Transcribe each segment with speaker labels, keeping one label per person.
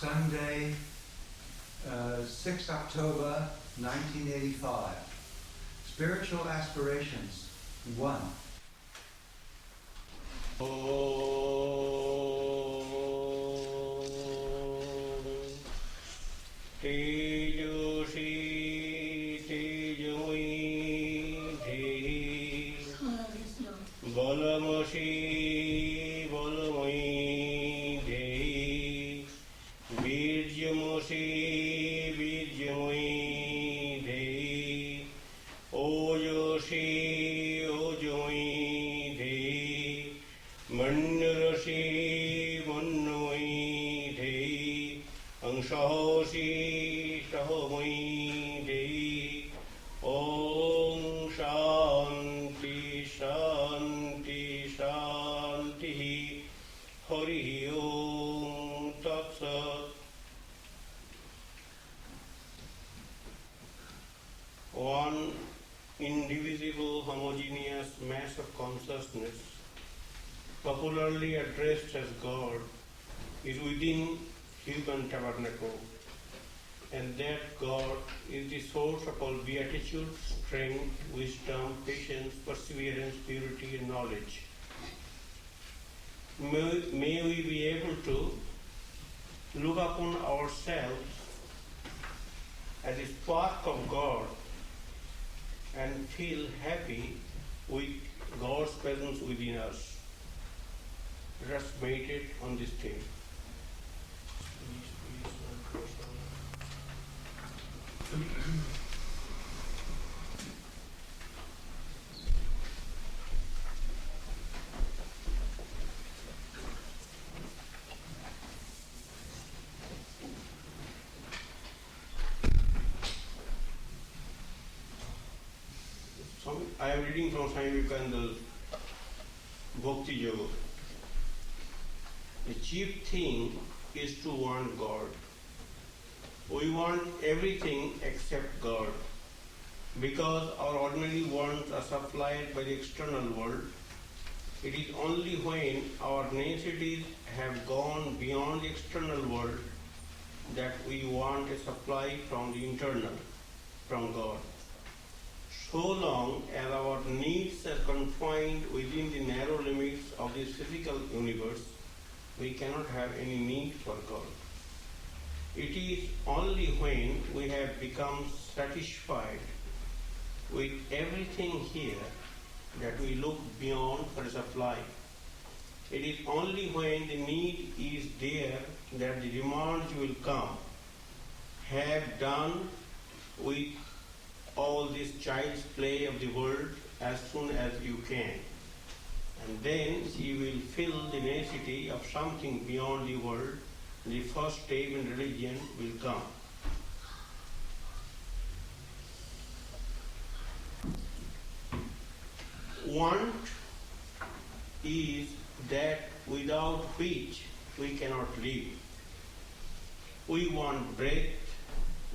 Speaker 1: Sunday, 6th October 1985. Spiritual Aspirations I.
Speaker 2: One indivisible, homogeneous mass of consciousness, popularly addressed as God, is within human tabernacle, and that God is the source of all beatitude, strength, wisdom, patience, perseverance, purity, and knowledge. May we be able to look upon ourselves as a spark of God and feel happy with God's presence within us. Let us meditate on this theme. I am reading from Swami Virajananda's Bhakti Yoga. The chief thing is to want God. We want everything except God. Because our ordinary wants are supplied by the external world, it is only when our necessities have gone beyond the external world that we want a supply from the internal, from God. So long as our needs are confined within the narrow limits of this physical universe, we cannot have any need for God. It is only when we have become satisfied with everything here that we look beyond for a supply. It is only when the need is there that the demands will come. Have done with all this child's play of the world as soon as you can. And then she will feel the necessity of something beyond the world. The first step in religion will come. Want is that without which we cannot live. We want breath,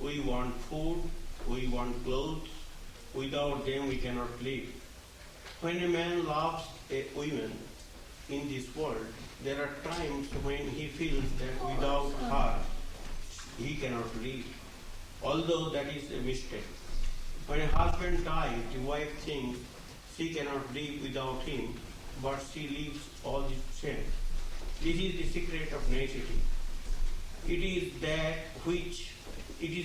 Speaker 2: we want food, we want clothes. Without them we cannot live. When a man loves a woman in this world, there are times when he feels that without her he cannot live, although that is a mistake. When a husband dies, the wife thinks she cannot live without him, but she lives all the same. This is the secret of necessity. It is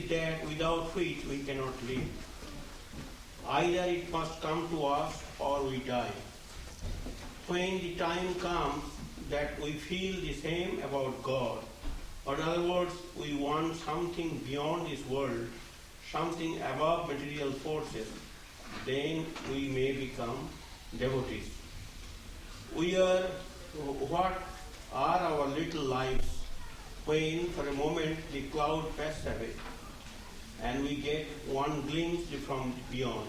Speaker 2: that without which we cannot live. Either it must come to us or we die. When the time comes that we feel the same about God, or in other words, we want something beyond this world, something above material forces, then we may become devotees. What are our little lives when for a moment the cloud passes away and we get one glimpse from beyond.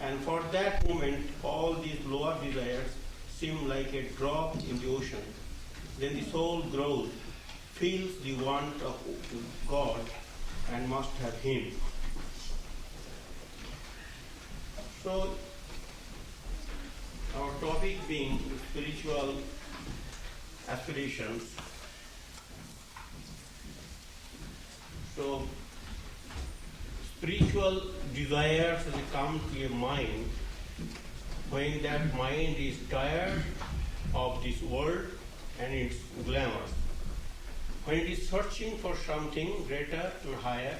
Speaker 2: And for that moment, all these lower desires seem like a drop in the ocean. Then the soul grows, feels the want of God and must have Him. So, our topic being spiritual aspirations. So, spiritual desires will come to your mind when that mind is tired of this world and its glamour. When it is searching for something greater and higher,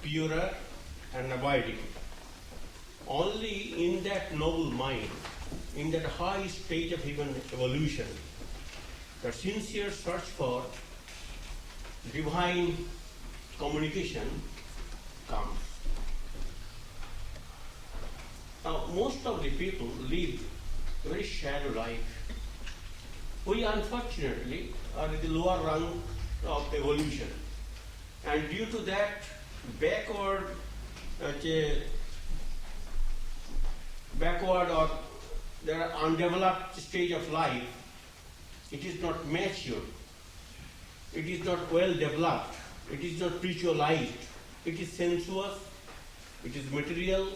Speaker 2: purer and abiding. Only in that noble mind, in that high stage of human evolution, the sincere search for divine communication comes. Now, most of the people live a very shallow life. We unfortunately are in the lower rung of evolution, and due to that backward or the undeveloped stage of life, it is not mature, it is not well developed, it is not spiritualized, it is sensuous, it is material,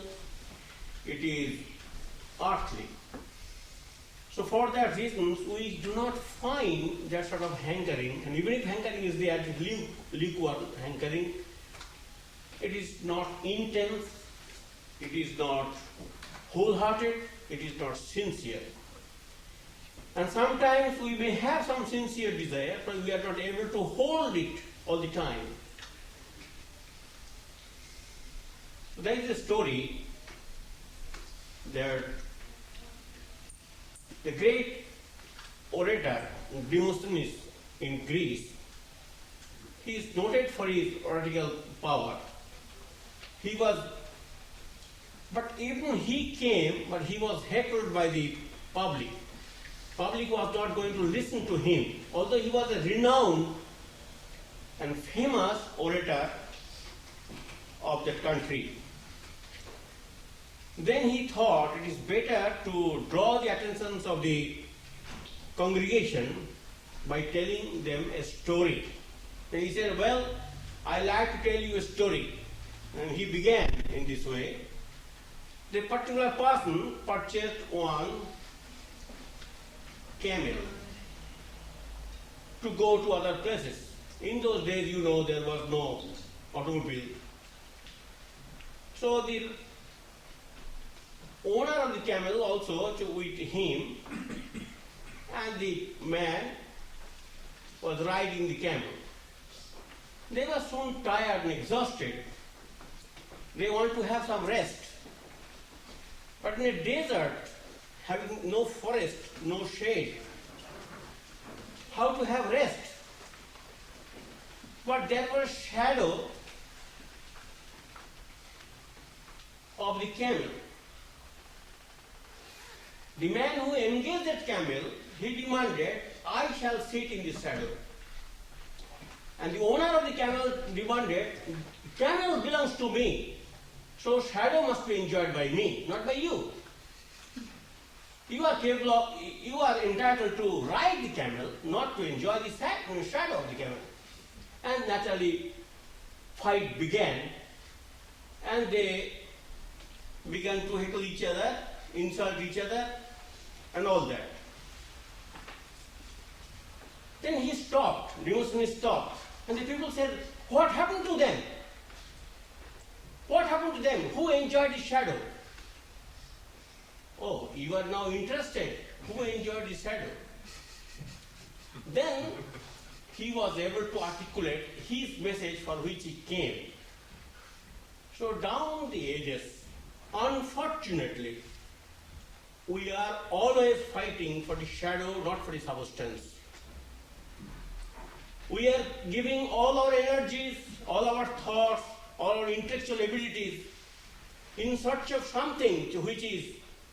Speaker 2: it is earthly. So for that reason, we do not find that sort of hankering, and even if hankering is there, it is lukewarm hankering. It is not intense, it is not wholehearted, it is not sincere. And sometimes we may have some sincere desire, but we are not able to hold it all the time. So there is a story that the great orator, Demosthenes in Greece, he is noted for his oratorical power. But even he came, but he was heckled by the public. Public was not going to listen to him, although he was a renowned and famous orator of that country. Then he thought it is better to draw the attention of the congregation by telling them a story. Then he said, well, I like to tell you a story. And he began in this way. The particular person purchased one camel to go to other places. In those days, there was no automobile. So the owner of the camel also with him, and the man was riding the camel. They were soon tired and exhausted. They want to have some rest. But in a desert, having no forest, no shade, how to have rest? But there was shadow of the camel. The man who engaged that camel, he demanded, I shall sit in the shadow. And the owner of the camel demanded, camel belongs to me, so shadow must be enjoyed by me, not by you. You are entitled to ride the camel, not to enjoy the shadow of the camel. And naturally, fight began, and they began to heckle each other, insult each other, and all that. Then he stopped, Demosthenes stopped, and the people said, what happened to them? What happened to them? Who enjoyed the shadow? Oh, you are now interested. Who enjoyed the shadow? Then he was able to articulate his message for which he came. So down the ages, unfortunately, we are always fighting for the shadow, not for the substance. We are giving all our energies, all our thoughts, all our intellectual abilities in search of something which is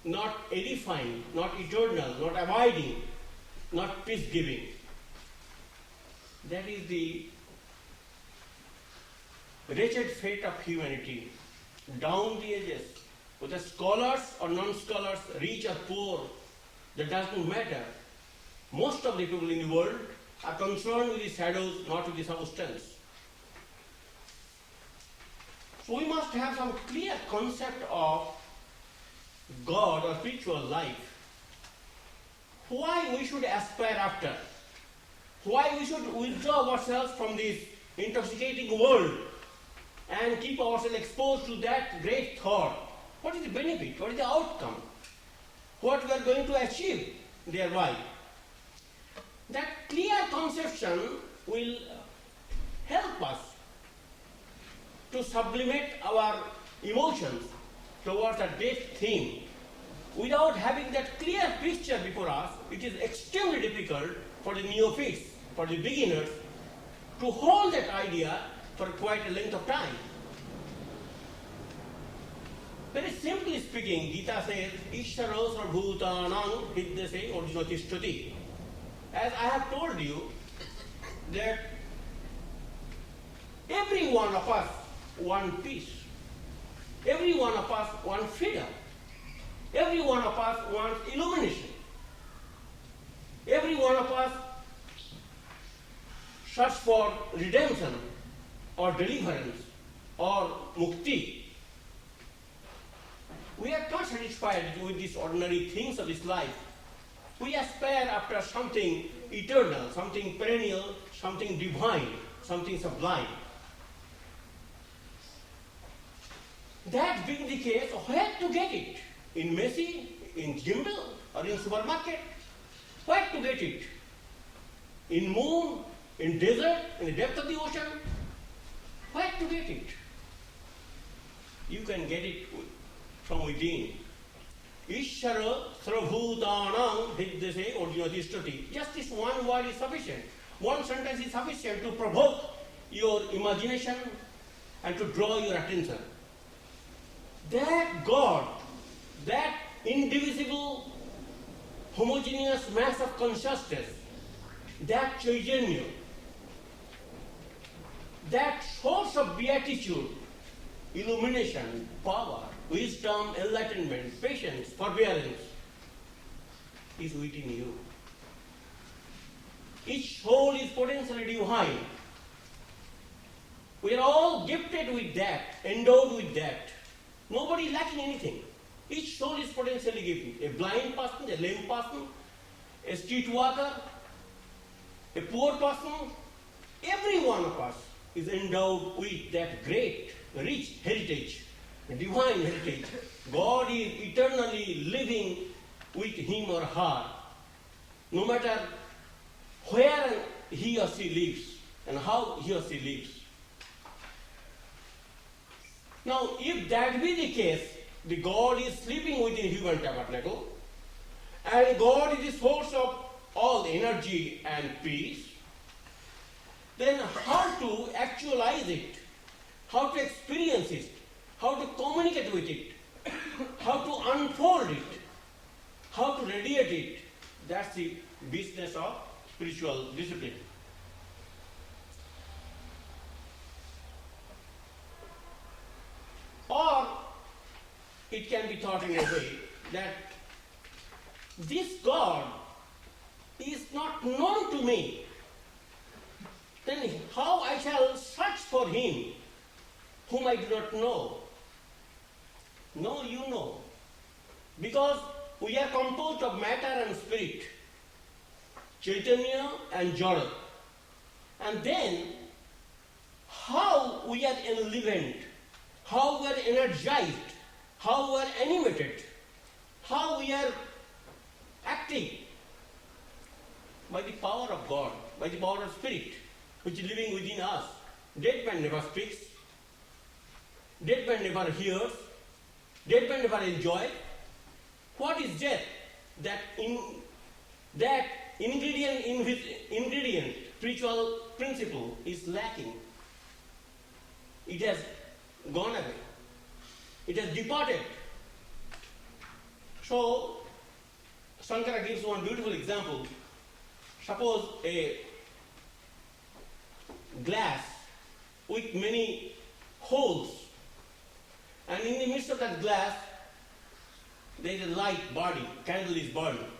Speaker 2: not edifying, not eternal, not abiding, not peace-giving. That is the wretched fate of humanity. Down the ages, whether scholars or non-scholars, rich or poor, that doesn't matter. Most of the people in the world are concerned with the shadows, not with the substance. So we must have some clear concept of God or spiritual life. Why we should aspire after? Why we should withdraw ourselves from this intoxicating world and keep ourselves exposed to that great thought, what is the benefit? What is the outcome? What we are going to achieve thereby? That clear conception will help us to sublimate our emotions towards a deep theme. Without having that clear picture before us, it is extremely difficult for the neophytes, for the beginners, to hold that idea for quite a length of time. Very simply speaking, Gita says, Ishvaro sarvbhutanam hidyase orjunatishthati. As I have told you, that every one of us want peace. Every one of us wants freedom. Every one of us wants illumination. Every one of us search for redemption or deliverance or mukti. We are not satisfied with these ordinary things of this life. We aspire after something eternal, something perennial, something divine, something sublime. That being the case, where to get it? In Messi, in Jimble, or in supermarket? Where to get it? In moon, in desert, in the depth of the ocean? Where to get it? You can get it from within. Ishvara sarvbhutanam hidyase orjunatishthati. Just this one word is sufficient. One sentence is sufficient to provoke your imagination and to draw your attention. That God, that indivisible, homogeneous mass of consciousness, that Chaitanya, that source of beatitude, illumination, power, wisdom, enlightenment, patience, forbearance, is within you. Each soul is potentially divine. We are all gifted with that, endowed with that. Nobody is lacking anything. Each soul is potentially gifted. A blind person, a lame person, a street walker, a poor person, every one of us is endowed with that great, rich heritage, divine heritage. God is eternally living with him or her, no matter where he or she lives and how he or she lives. Now, if that be the case, the God is sleeping within human tabernacle, and God is the source of all energy and peace, then how to actualize it, how to experience it, how to communicate with it, how to unfold it, how to radiate it, that's the business of spiritual discipline. Or it can be thought in a way that this God is not known to me. Then how I shall search for him whom I do not know? No, you know. Because we are composed of matter and spirit, Chaitanya and Judo. And then how we are enlivened, how we are energized, how we are animated, how we are acting by the power of God, by the power of spirit, which is living within us. Dead man never speaks, dead man never hears, dead man never enjoys. What is death? That ingredient, spiritual principle is lacking. It has gone away. It has departed. So, Shankara gives one beautiful example. Suppose a glass with many holes, and in the midst of that glass, there is a light burning, candle is burning.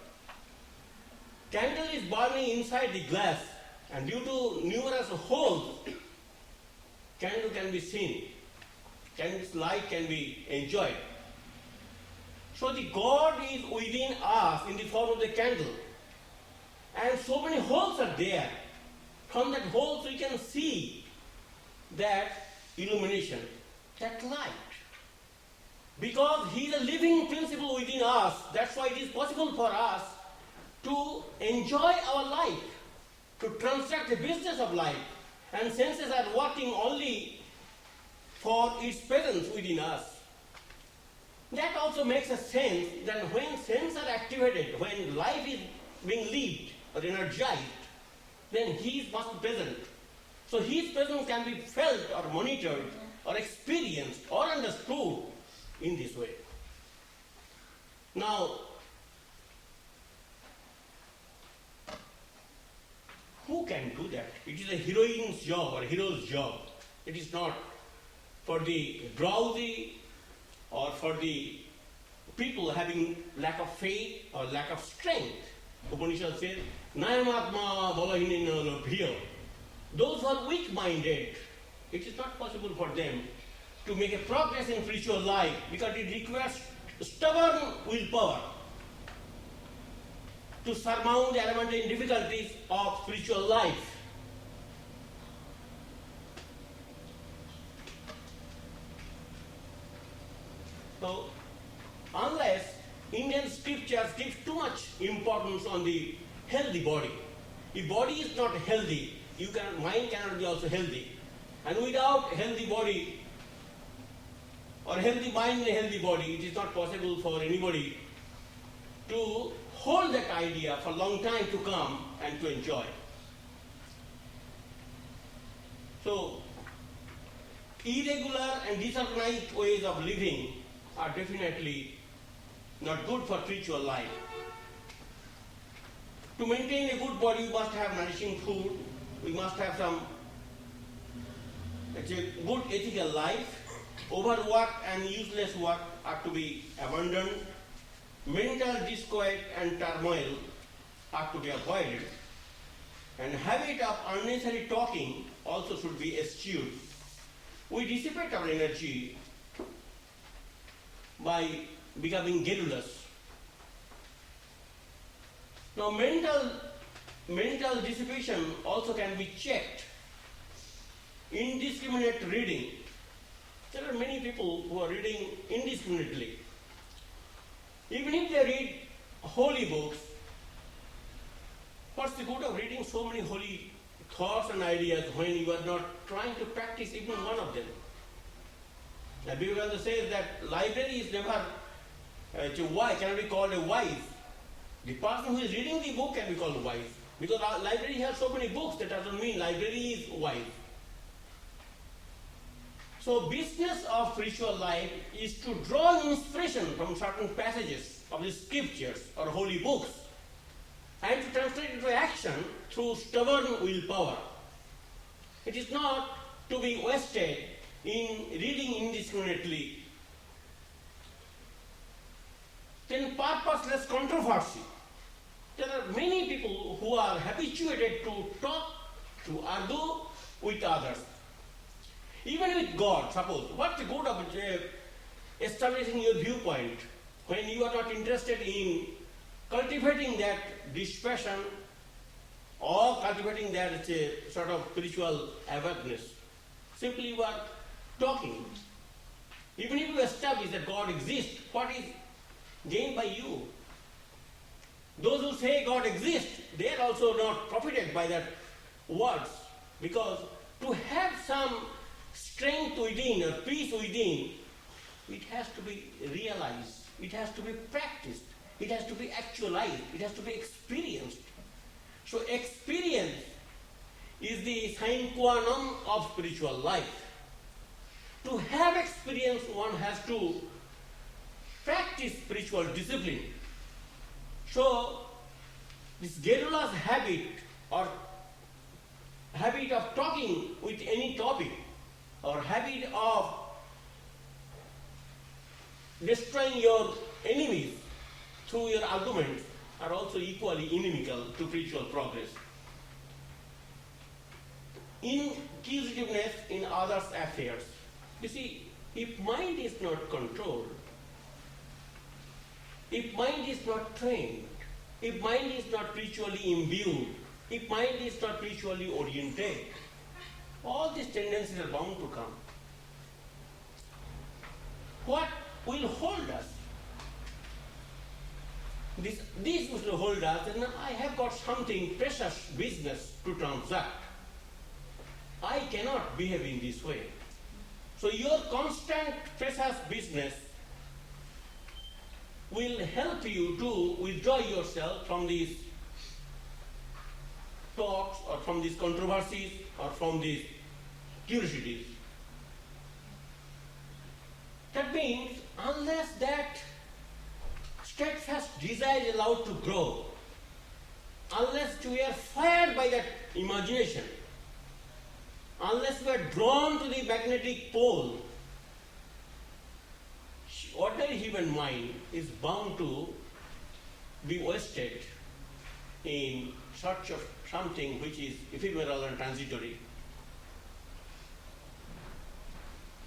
Speaker 2: Candle is burning inside the glass, and due to numerous holes, candle can be seen. Candle's light can be enjoyed. So the God is within us in the form of the candle. And so many holes are there. From that holes we can see that illumination, that light. Because he is a living principle within us, that's why it is possible for us to enjoy our life, to transact the business of life. And senses are working only for its presence within us. That also makes a sense that when senses are activated, when life is being lived or energized, then he must be present. So his presence can be felt or monitored or experienced or understood in this way. Now, who can do that? It is a heroine's job or a hero's job. It is not for the drowsy or for the people having lack of faith or lack of strength. Upanishad says, Nayamatma balahinena bhiya. Those who are weak-minded, it is not possible for them to make a progress in spiritual life because it requires stubborn willpower to surmount the elementary difficulties of spiritual life. So, unless Indian scriptures give too much importance on the healthy body, if body is not healthy, mind cannot be also healthy. And without healthy body, or healthy mind and a healthy body, it is not possible for anybody to hold that idea for a long time to come and to enjoy. So, irregular and disorganized ways of living are definitely not good for spiritual life. To maintain a good body, we must have nourishing food, we must have some good ethical life. Overwork and useless work are to be abandoned. Mental disquiet and turmoil are to be avoided. And habit of unnecessary talking also should be eschewed. We dissipate our energy by becoming garrulous. Now mental dissipation also can be checked. Indiscriminate reading. There are many people who are reading indiscriminately. Even if they read holy books, what's the good of reading so many holy thoughts and ideas when you are not trying to practice even one of them? Vivekananda says that library is never cannot be called a wise. The person who is reading the book can be called wise. Because our library has so many books, that doesn't mean library is wise. So business of spiritual life is to draw inspiration from certain passages of the scriptures or holy books and to translate it into action through stubborn willpower. It is not to be wasted in reading indiscriminately. Then purposeless controversy. There are many people who are habituated to talk, to argue with others. Even with God, suppose, what's the good of establishing your viewpoint when you are not interested in cultivating that dispassion or cultivating that sort of spiritual awareness? Simply you are talking. Even if you establish that God exists, what is gained by you? Those who say God exists, they are also not profited by that words, because to have some strength within or peace within, it has to be realized, it has to be practiced, it has to be actualized, it has to be experienced. So experience is the sine qua non of spiritual life. To have experience, one has to practice spiritual discipline. So this garrulous habit or habit of talking with any topic or habit of destroying your enemies through your arguments are also equally inimical to spiritual progress. Inquisitiveness in others' affairs. You see, if mind is not controlled, if mind is not trained, if mind is not spiritually imbued, if mind is not spiritually oriented, All these tendencies are bound to come. What will hold us? This will hold us, and I have got something precious business to transact. I cannot behave in this way. So your constant precious business will help you to withdraw yourself from these talks or from these controversies or from these curiosities. That means unless that steadfast desire is allowed to grow, unless we are fired by that imagination, unless we are drawn to the magnetic pole, ordinary human mind is bound to be wasted in search of something which is ephemeral and transitory.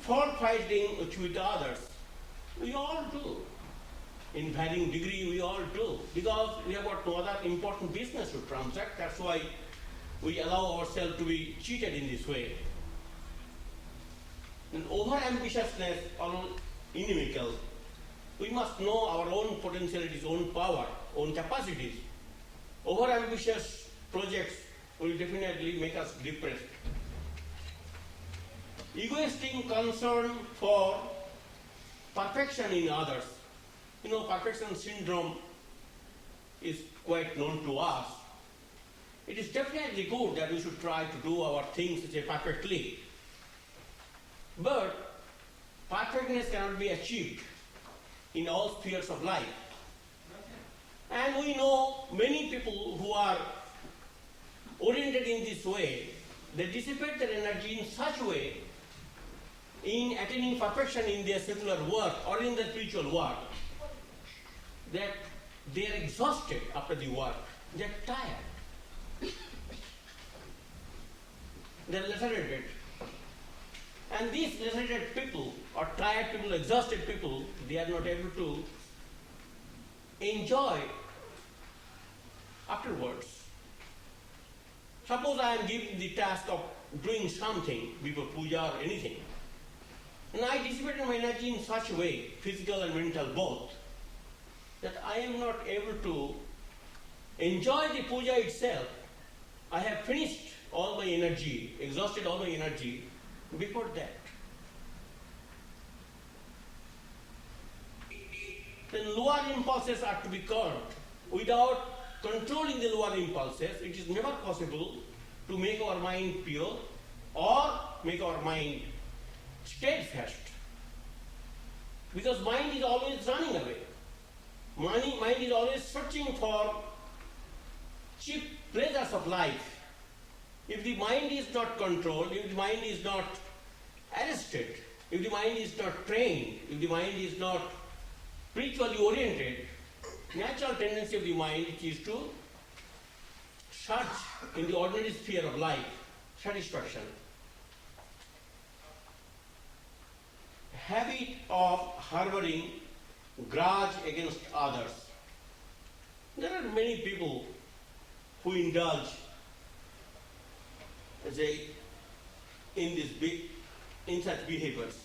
Speaker 2: For fighting with others, we all do. In varying degree, we all do. Because we have got no other important business to transact. That's why we allow ourselves to be cheated in this way. And over-ambitiousness are inimical. We must know our own potentialities, own power, own capacities. Over-ambitious projects will definitely make us depressed. Egoistic concern for perfection in others. Perfection syndrome is quite known to us. It is definitely good that we should try to do our things perfectly. But perfectness cannot be achieved in all spheres of life. And we know many people who are oriented in this way, they dissipate their energy in such a way in attaining perfection in their secular work or in their spiritual work that they are exhausted after the work. They are tired. They are lacerated. And these lacerated people, or tired people, exhausted people, they are not able to enjoy afterwards. Suppose I am given the task of doing something before puja or anything, and I dissipated my energy in such a way, physical and mental both, that I am not able to enjoy the puja itself. I have finished all my energy, exhausted all my energy before that. Then lower impulses are to be curbed. Without controlling the lower impulses, it is never possible to make our mind pure or make our mind steadfast. Because mind is always running away. Mind is always searching for cheap pleasures of life. If the mind is not controlled, if the mind is not arrested, if the mind is not trained, if the mind is not spiritually oriented, natural tendency of the mind is to search in the ordinary sphere of life satisfaction. Habit of harboring grudge against others. There are many people who indulge in such behaviors.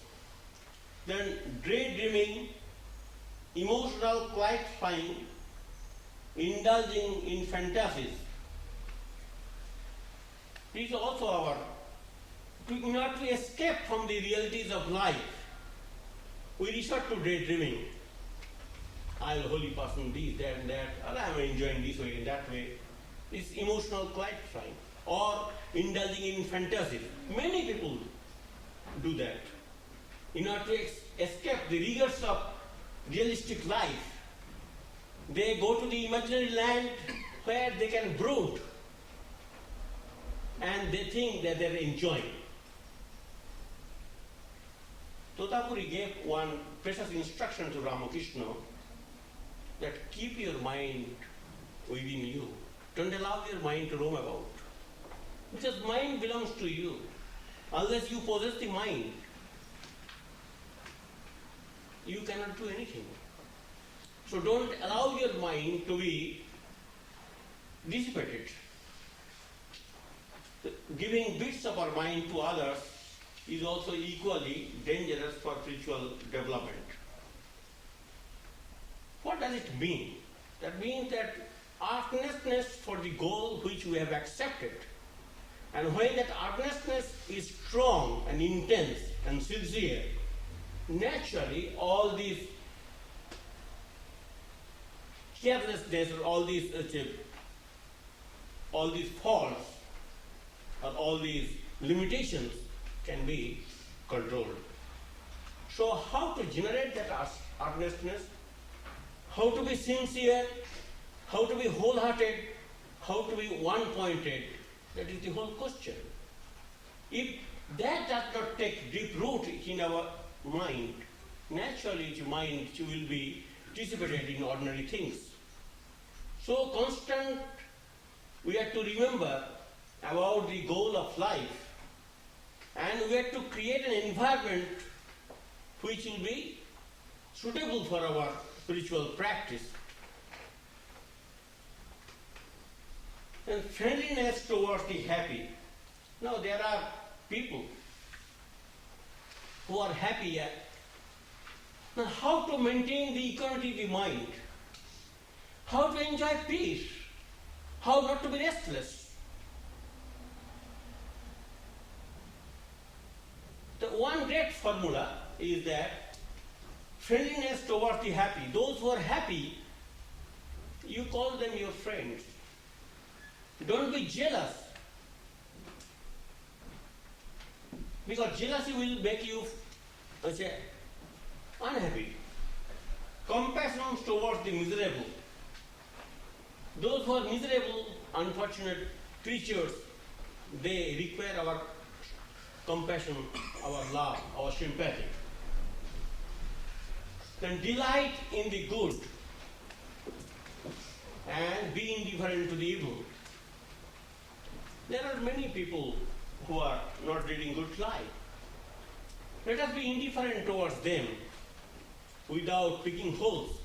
Speaker 2: Then daydreaming, emotional clarifying, indulging in fantasies. It is also in order to escape from the realities of life, we resort to daydreaming. I am a holy person, this, that, and that, or I am enjoying this way and that way. It's emotional clarifying. Or indulging in fantasies. Many people do that. In order to escape the rigors of realistic life, they go to the imaginary land where they can brood and they think that they are enjoying. Totapuri gave one precious instruction to Ramakrishna that keep your mind within you. Don't allow your mind to roam about. Because mind belongs to you. Unless you possess the mind, you cannot do anything. So don't allow your mind to be dissipated. giving bits of our mind to others is also equally dangerous for spiritual development. What does it mean? That means that earnestness for the goal which we have accepted, and when that earnestness is strong and intense and sincere, naturally all these carelessness or all these faults or all these limitations can be controlled. So how to generate that earnestness, how to be sincere, how to be wholehearted, how to be one-pointed, that is the whole question. If that does not take deep root in our mind, naturally the mind will be dissipated in ordinary things. So constant, we have to remember about the goal of life, and we have to create an environment which will be suitable for our spiritual practice. And friendliness towards the happy. Now there are people who are happy. Now how to maintain the equanimity of the mind? How to enjoy peace? How not to be restless? The one great formula is that friendliness towards the happy. Those who are happy, you call them your friends. Don't be jealous, because jealousy will make you unhappy. Compassion towards the miserable. Those who are miserable, unfortunate creatures, they require our compassion, our love, our sympathy. Then delight in the good and be indifferent to the evil. There are many people who are not leading good life. Let us be indifferent towards them without picking holes.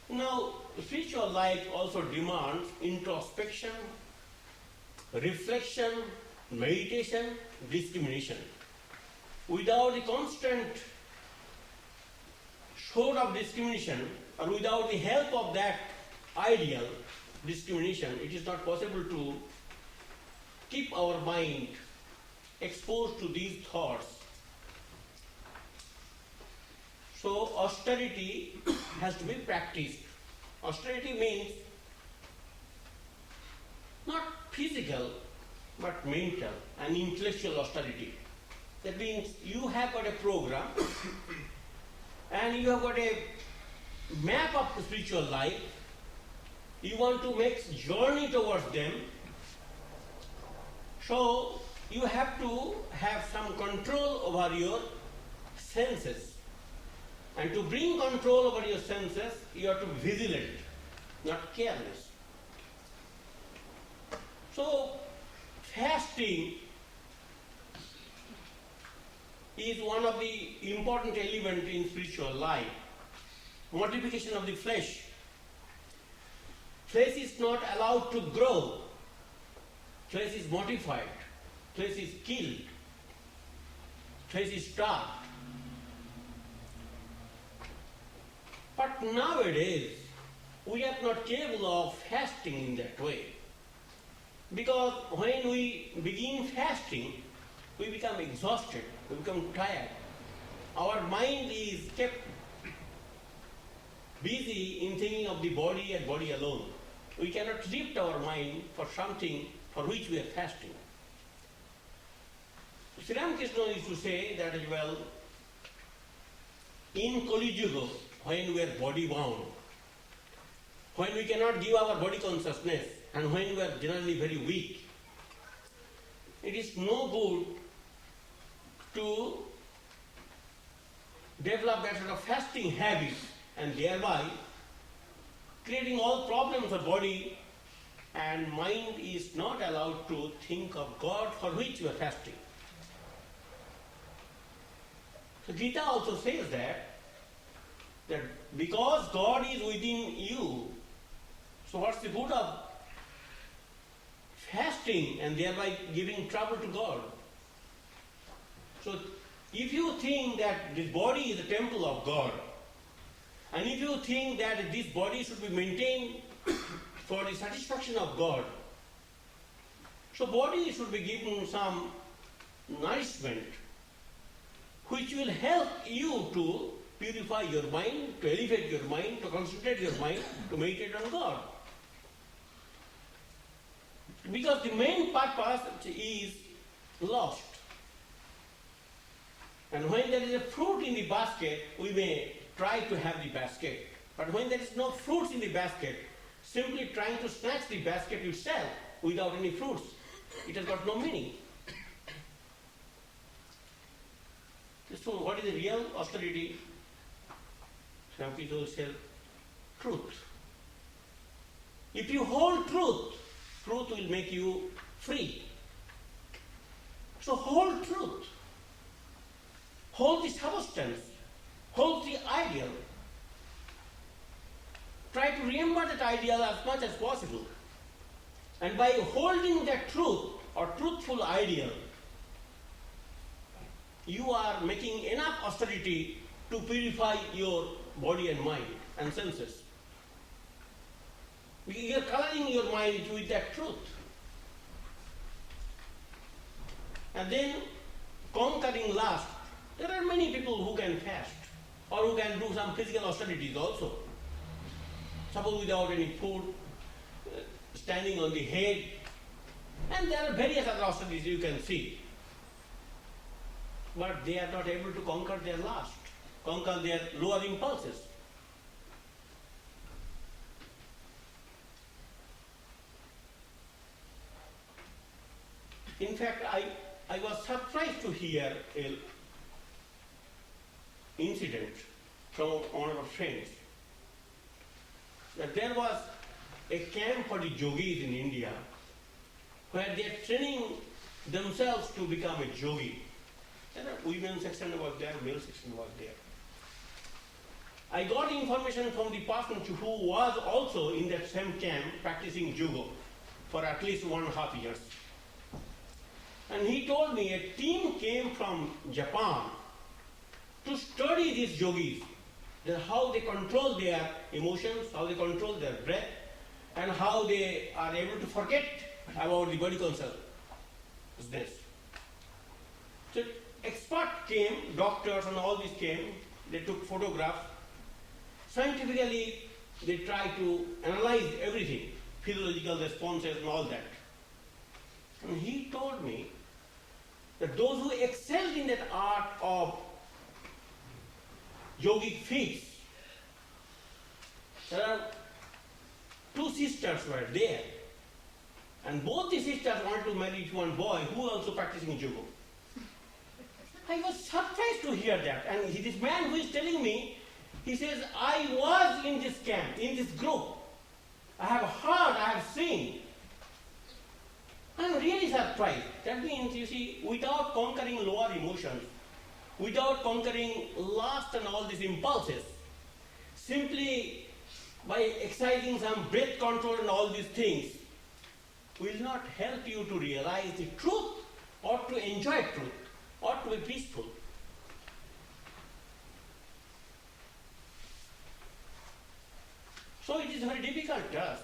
Speaker 2: Now, spiritual life also demands introspection, reflection, meditation, discrimination. Without the constant sort of discrimination, or without the help of that ideal discrimination, it is not possible to keep our mind exposed to these thoughts. So austerity has to be practiced. Austerity means not physical but mental and intellectual austerity. That means you have got a program and you have got a map of the spiritual life. You want to make journey towards them. So you have to have some control over your senses. And to bring control over your senses, you have to be vigilant, not careless. So fasting is one of the important elements in spiritual life. Mortification of the flesh. Flesh is not allowed to grow. Flesh is mortified. Flesh is killed. Flesh is starved. But nowadays, we are not capable of fasting in that way. Because when we begin fasting, we become exhausted, we become tired. Our mind is kept busy in thinking of the body and body alone. We cannot lift our mind for something for which we are fasting. Sri Ramakrishna used to say that, well, in Kali Judo, when we are body bound, when we cannot give our body consciousness, and when we are generally very weak, it is no good to develop that sort of fasting habit and thereby creating all problems of body, and mind is not allowed to think of God for which we are fasting. So Gita also says that because God is within you, So what's the good of fasting and thereby giving trouble to God? So if you think that this body is the temple of God, and if you think that this body should be maintained for the satisfaction of God, so body should be given some nourishment which will help you to purify your mind, to elevate your mind, to concentrate your mind, to meditate on God. Because the main purpose is lost. And when there is a fruit in the basket, we may try to have the basket. But when there is no fruits in the basket, simply trying to snatch the basket itself without any fruits, it has got no meaning. So what is the real austerity? Some people say truth. If you hold truth, truth will make you free. So hold truth. Hold the substance. Hold the ideal. Try to remember that ideal as much as possible. And by holding that truth or truthful ideal, you are making enough austerity to purify your body and mind and senses. You are coloring your mind with that truth. And then conquering lust. There are many people who can fast or who can do some physical austerities also. Suppose without any food, standing on the head. And there are various other austerities you can see. But they are not able to conquer their lust, conquer their lower impulses. In fact, I was surprised to hear an incident from one of our friends that there was a camp for the yogis in India where they are training themselves to become a yogi. There are women's section was there, male section was there. I got information from the person who was also in that same camp practicing Judo for at least 1.5 years. And he told me a team came from Japan to study these yogis, how they control their emotions, how they control their breath, and how they are able to forget about the body consciousness. So expert came, doctors and all these came, they took photographs. Scientifically, they tried to analyze everything, physiological responses and all that. And he told me that those who excelled in that art of yogic feats, there are 2 sisters were there. And both the sisters wanted to marry one boy who was also practicing Judo. I was surprised to hear that. And this man who is telling me, he says, I was in this camp, in this group. I have heard, I have seen. I'm really surprised. That means, you see, without conquering lower emotions, without conquering lust and all these impulses, simply by exercising some breath control and all these things, will not help you to realize the truth or to enjoy truth or to be peaceful. So it is a very difficult task.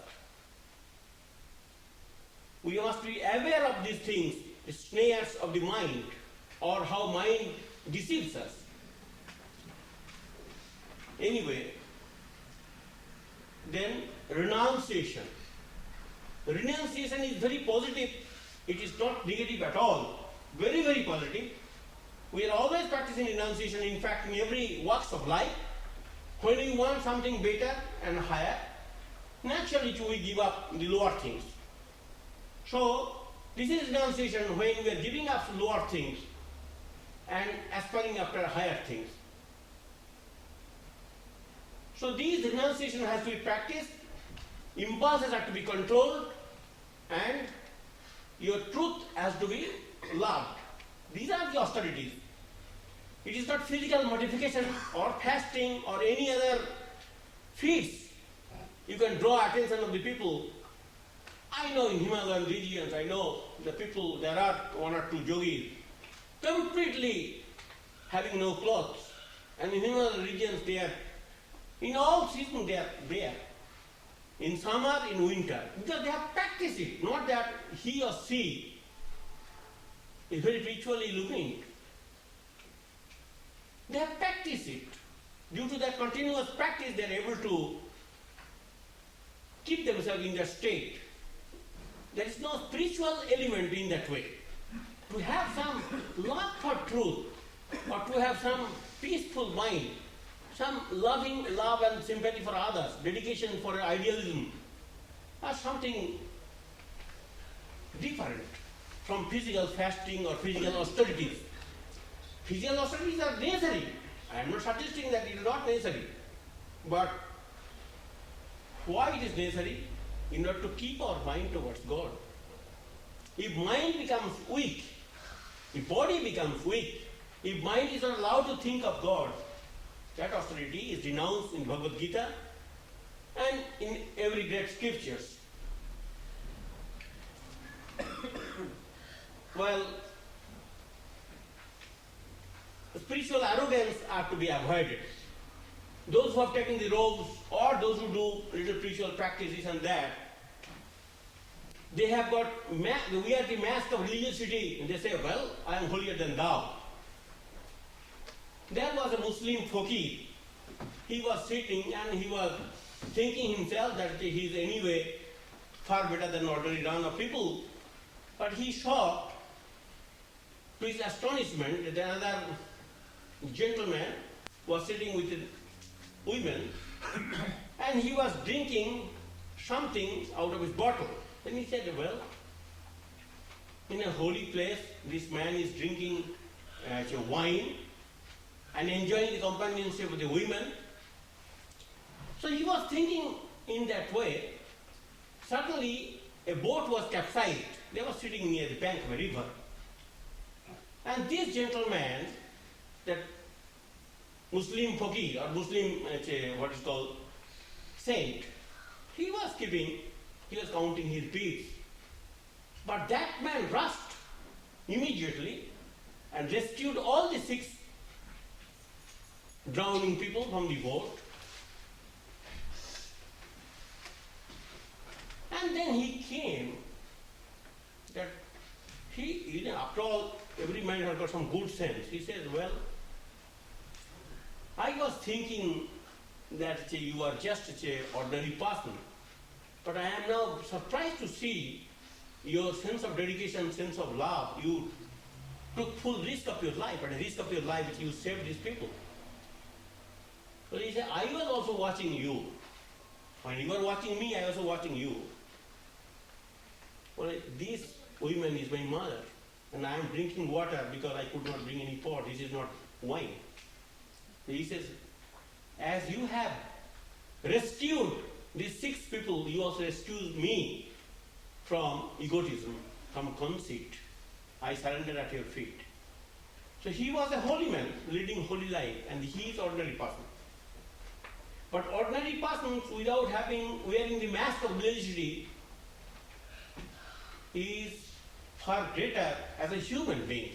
Speaker 2: We must be aware of these things, the snares of the mind, or how mind deceives us. Anyway, then renunciation. Renunciation is very positive. It is not negative at all. Very, very positive. We are always practicing renunciation, in fact, in every walks of life. When we want something better and higher, naturally we give up the lower things. So, this is renunciation when we are giving up lower things and aspiring after higher things. So, these renunciation has to be practiced, impulses have to be controlled, and your truth has to be loved. These are the austerities. It is not physical modification or fasting or any other feats. you can draw attention of the people. I know in Himalayan regions, I know the people, there are one or two yogis, completely having no clothes. And in Himalayan regions, they are, in all seasons they are there. In summer, in winter. Because they have practiced it, not that he or she is very ritually looking. They have practiced it. Due to that continuous practice, they are able to keep themselves in that state. There is no spiritual element in that way. To have some love for truth, or to have some peaceful mind, some loving love and sympathy for others, dedication for idealism, are something different from physical fasting or physical austerities. Physical austerities are necessary. I am not suggesting that it is not necessary. But why it is necessary? In order to keep our mind towards God. If mind becomes weak, if body becomes weak, if mind is not allowed to think of God, that austerity is denounced in Bhagavad Gita and in every great scriptures. Well, spiritual arrogance are to be avoided. Those who have taken the robes or those who do little spiritual practices and that, they have got, we are the mask of religiosity, and they say, well, I am holier than thou. There was a Muslim fakir. He was sitting and he was thinking himself that he is anyway far better than ordinary run of people. But he saw, to his astonishment, that another gentleman was sitting with women and he was drinking something out of his bottle. Then he said, well, in a holy place, this man is drinking wine and enjoying the companionship of the women. So he was thinking in that way. Suddenly, a boat was capsized. They were sitting near the bank of a river. And this gentleman, that Muslim fakir or Muslim, what is called, saint, he was counting his beads. But that man rushed immediately and rescued all the 6 drowning people from the boat. And then he came that he, after all, every man has got some good sense. He says, well, I was thinking that you are just an ordinary person, but I am now surprised to see your sense of dedication, sense of love. You took full risk of your life, at a risk of your life you saved these people. So he said, I was also watching you. When you were watching me, I was also watching you. Well, this woman is my mother, and I am drinking water because I could not bring any pot. This is not wine. He says, as you have rescued these 6 people, you also rescued me from egotism, from conceit. I surrender at your feet. So he was a holy man, leading holy life, and he is ordinary person. But ordinary persons, without wearing the mask of religiosity, is far greater as a human being.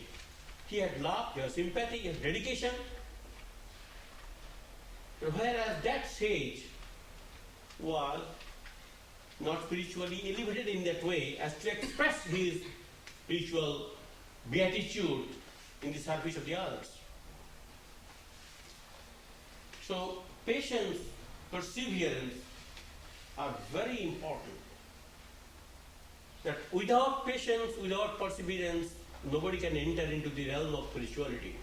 Speaker 2: He had love, he had sympathy, he had dedication. Whereas that sage was not spiritually elevated in that way as to express his spiritual beatitude in the service of the others. So patience, perseverance are very important. That without patience, without perseverance, nobody can enter into the realm of spirituality.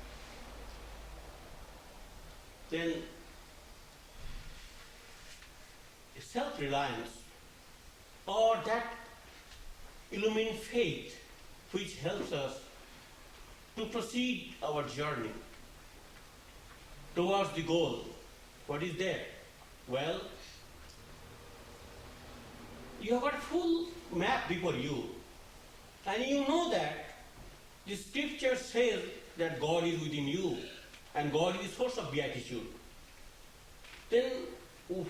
Speaker 2: Then self-reliance, or that illumined faith which helps us to proceed our journey towards the goal. What is there? Well, you have got a full map before you, and you know that the scripture says that God is within you and God is the source of beatitude. Then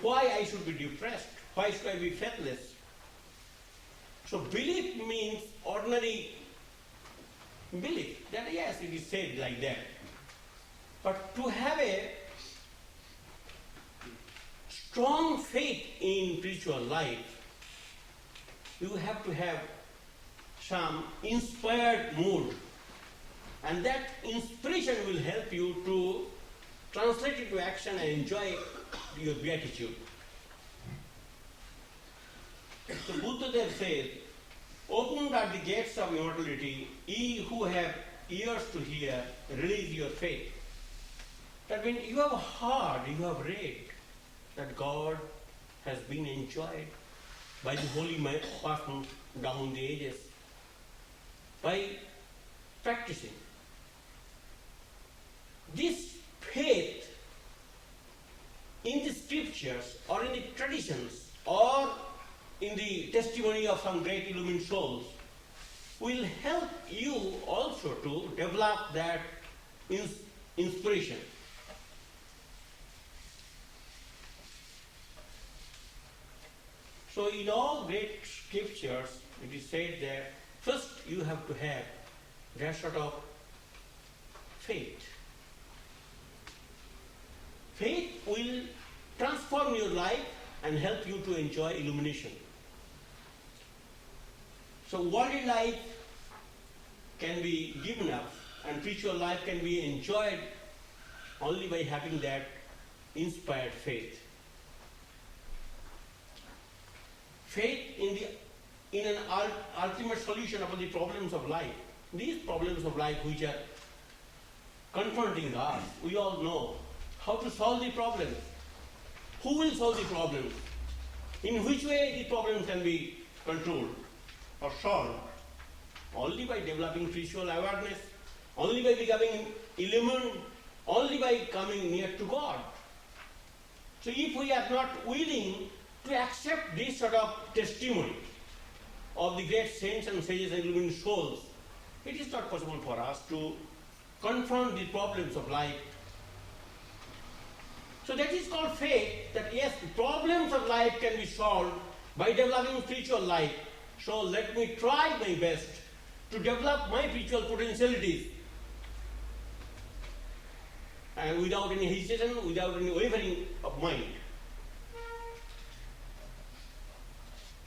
Speaker 2: why I should be depressed? why should I be faithless? So belief means ordinary belief. That yes, it is said like that. But to have a strong faith in spiritual life, you have to have some inspired mood. And that inspiration will help you to translate it to action and enjoy your beatitude. So Buddha says, "Opened are the gates of immortality, ye who have ears to hear, release your faith." That means you have heard, you have read that God has been enjoyed by the holy person down the ages, by practicing. This faith in the scriptures or in the traditions or in the testimony of some great illumined souls will help you also to develop that inspiration. So in all great scriptures, it is said that first you have to have that sort of faith. Faith will transform your life and help you to enjoy illumination. So worldly life can be given up and spiritual life can be enjoyed only by having that inspired faith. Faith in an ultimate solution of the problems of life. These problems of life which are confronting us, we all know how to solve the problems. Who will solve the problems? In which way the problems can be controlled or solved? Only by developing spiritual awareness, only by becoming illumined, only by coming near to God. So if we are not willing to accept this sort of testimony of the great saints and sages and illumined souls, it is not possible for us to confront the problems of life. So that is called faith, that yes, the problems of life can be solved by developing spiritual life. So let me try my best to develop my spiritual potentialities. And without any hesitation, without any wavering of mind.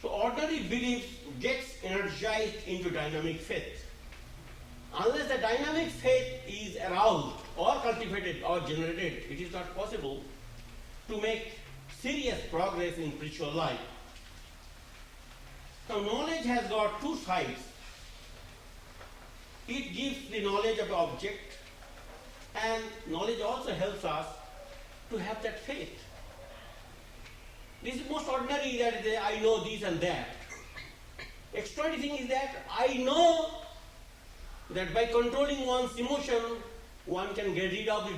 Speaker 2: So ordinary belief gets energized into dynamic faith. Unless the dynamic faith is aroused or cultivated or generated, it is not possible to make serious progress in spiritual life. Now knowledge has got two sides. It gives the knowledge of the object, and knowledge also helps us to have that faith. This is most ordinary, that I know this and that. Extraordinary thing is that I know that by controlling one's emotion, one can get rid of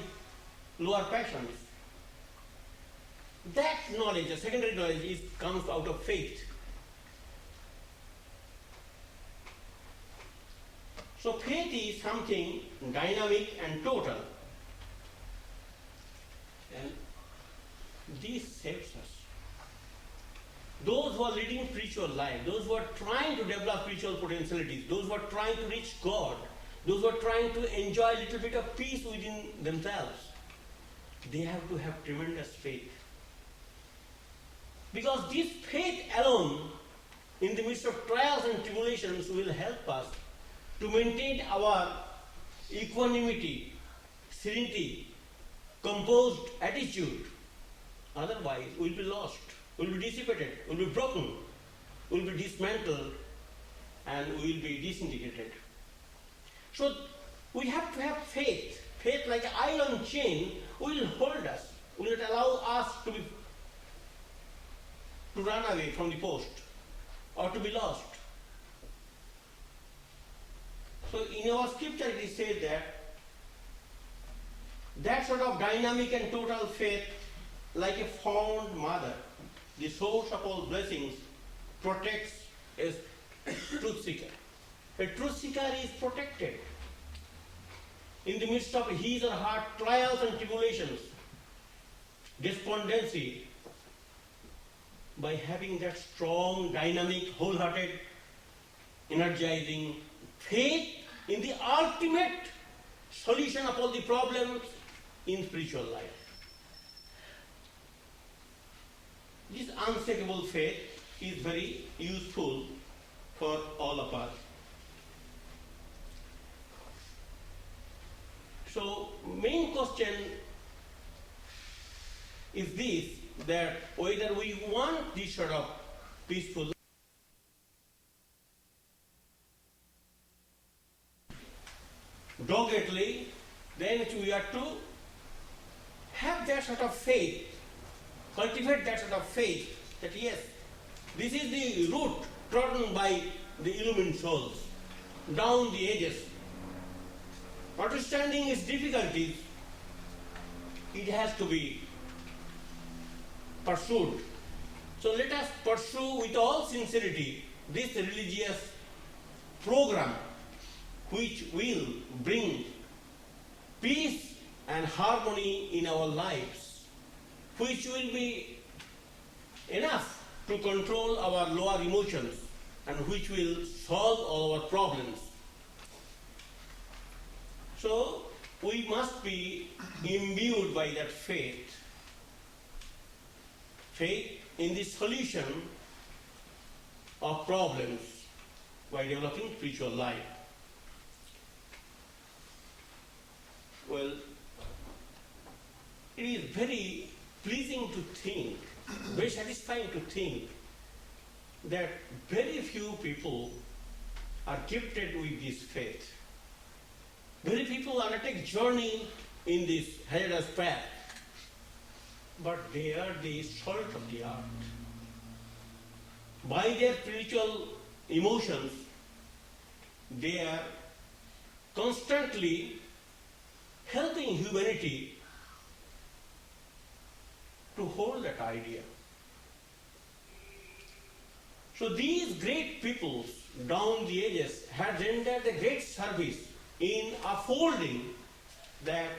Speaker 2: the lower passions. That knowledge, the secondary knowledge, comes out of faith. So faith is something dynamic and total. And this saves us. Those who are leading spiritual life, those who are trying to develop spiritual potentialities, those who are trying to reach God, those who are trying to enjoy a little bit of peace within themselves, they have to have tremendous faith. Because this faith alone, in the midst of trials and tribulations, will help us to maintain our equanimity, serenity, composed attitude. Otherwise, we will be lost. Will be dissipated, will be broken, will be dismantled, and will be disintegrated. So we have to have faith. Faith, like an iron chain, will hold us, will not allow us to run away from the post or to be lost. So in our scripture it is said that sort of dynamic and total faith, like a fond mother, the source of all blessings, protects a truth seeker. A truth seeker is protected in the midst of his or her trials and tribulations, despondency. by having that strong, dynamic, wholehearted, energizing faith in the ultimate solution of all the problems in spiritual life. This unshakable faith is very useful for all of us. So, main question is this, that whether we want this sort of peaceful doggedly, then we are to have that sort of faith, cultivate that sort of faith that yes, this is the route trodden by the illumined souls, down the ages. Understanding its difficulties, it has to be pursued. So let us pursue with all sincerity this religious program which will bring peace and harmony in our lives, which will be enough to control our lower emotions and which will solve all our problems. So we must be imbued by that faith in the solution of problems by developing spiritual life. Well, it is very pleasing to think, very satisfying to think that very few people are gifted with this faith. Very people undertake journey in this hazardous path, but they are the salt of the earth. By their spiritual emotions, they are constantly helping humanity to hold that idea. So these great peoples down the ages had rendered a great service in upholding that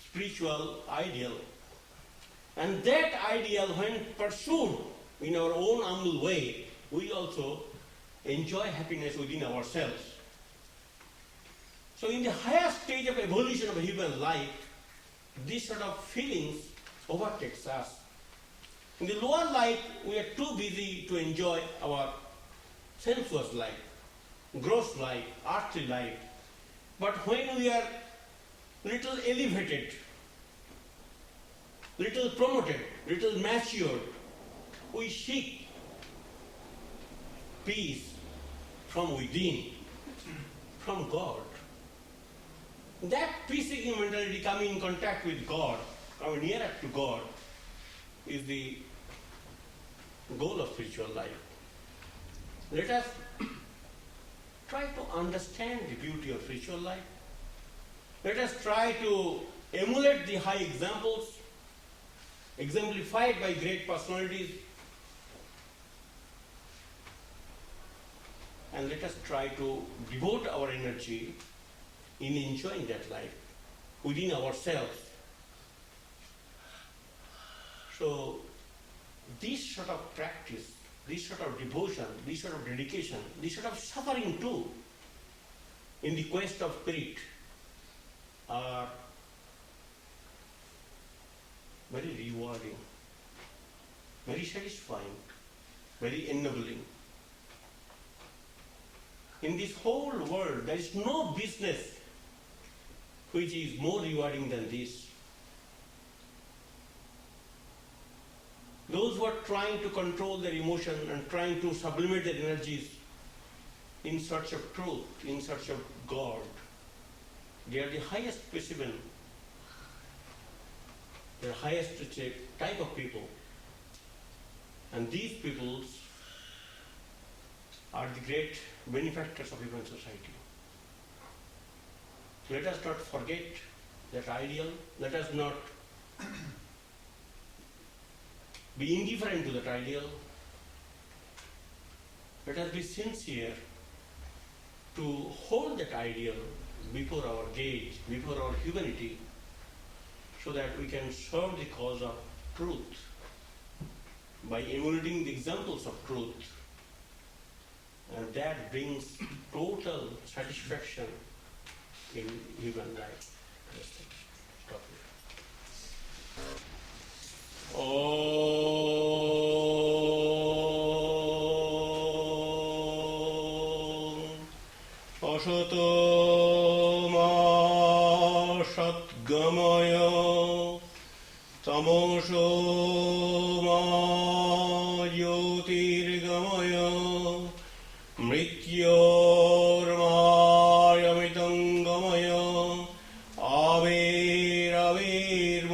Speaker 2: spiritual ideal. And that ideal, when pursued in our own humble way, we also enjoy happiness within ourselves. So in the higher stage of evolution of human life, this sort of feelings overtakes us. In the lower life, we are too busy to enjoy our sensuous life, gross life, earthly life. But when we are little elevated, little promoted, little matured, we seek peace from within, from God. That peace-seeking mentality, coming in contact with God, coming nearer to God, is the goal of spiritual life. Let us try to understand the beauty of spiritual life. Let us try to emulate the high examples exemplified by great personalities, and let us try to devote our energy in enjoying that life within ourselves. So this sort of practice, this sort of devotion, this sort of dedication, this sort of suffering too, in the quest of spirit, are very rewarding, very satisfying, very ennobling. In this whole world, there is no business which is more rewarding than this. Those who are trying to control their emotion and trying to sublimate their energies in search of truth, in search of God, they are the highest specimen, they are the highest type of people. And these peoples are the great benefactors of human society. Let us not forget that ideal. Let us not be indifferent to that ideal. Let us be sincere to hold that ideal before our gaze, before our humanity, so that we can serve the cause of truth, by emulating the examples of truth. And that brings total satisfaction in human life. Stop here. Om Asato Ma Satgamaya Tamoso Ma Jyotirgamaya Mrityormayamitangamaya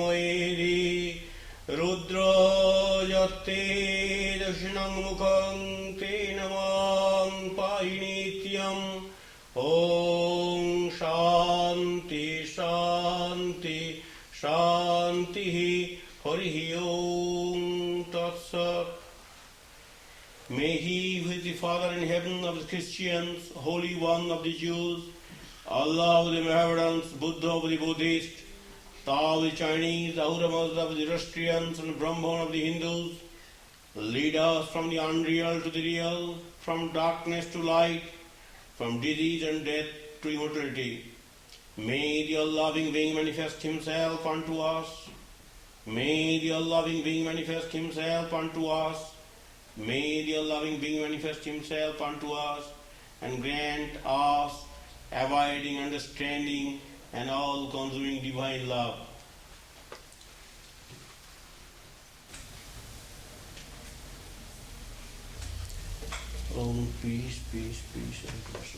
Speaker 2: Avirmoedi Rudra Jate Dashinam Mukham Te Namam Pahinityam Om Shanti Shanti Shanti Harihi Om Tat Sat. May He who is the Father in heaven of the Christians, Holy One of the Jews, Allah of the Mohammedans, Buddha of the Buddhists, Tao of the Chinese, Ahura Mazda of the Zoroastrians, and Brahman of the Hindus, lead us from the unreal to the real, from darkness to light, from disease and death to immortality. May the all-loving being manifest Himself unto us. May the all-loving being manifest Himself unto us. May the all-loving being manifest Himself unto us and grant us abiding understanding and all-consuming divine love. Om, peace, peace, peace, and peace.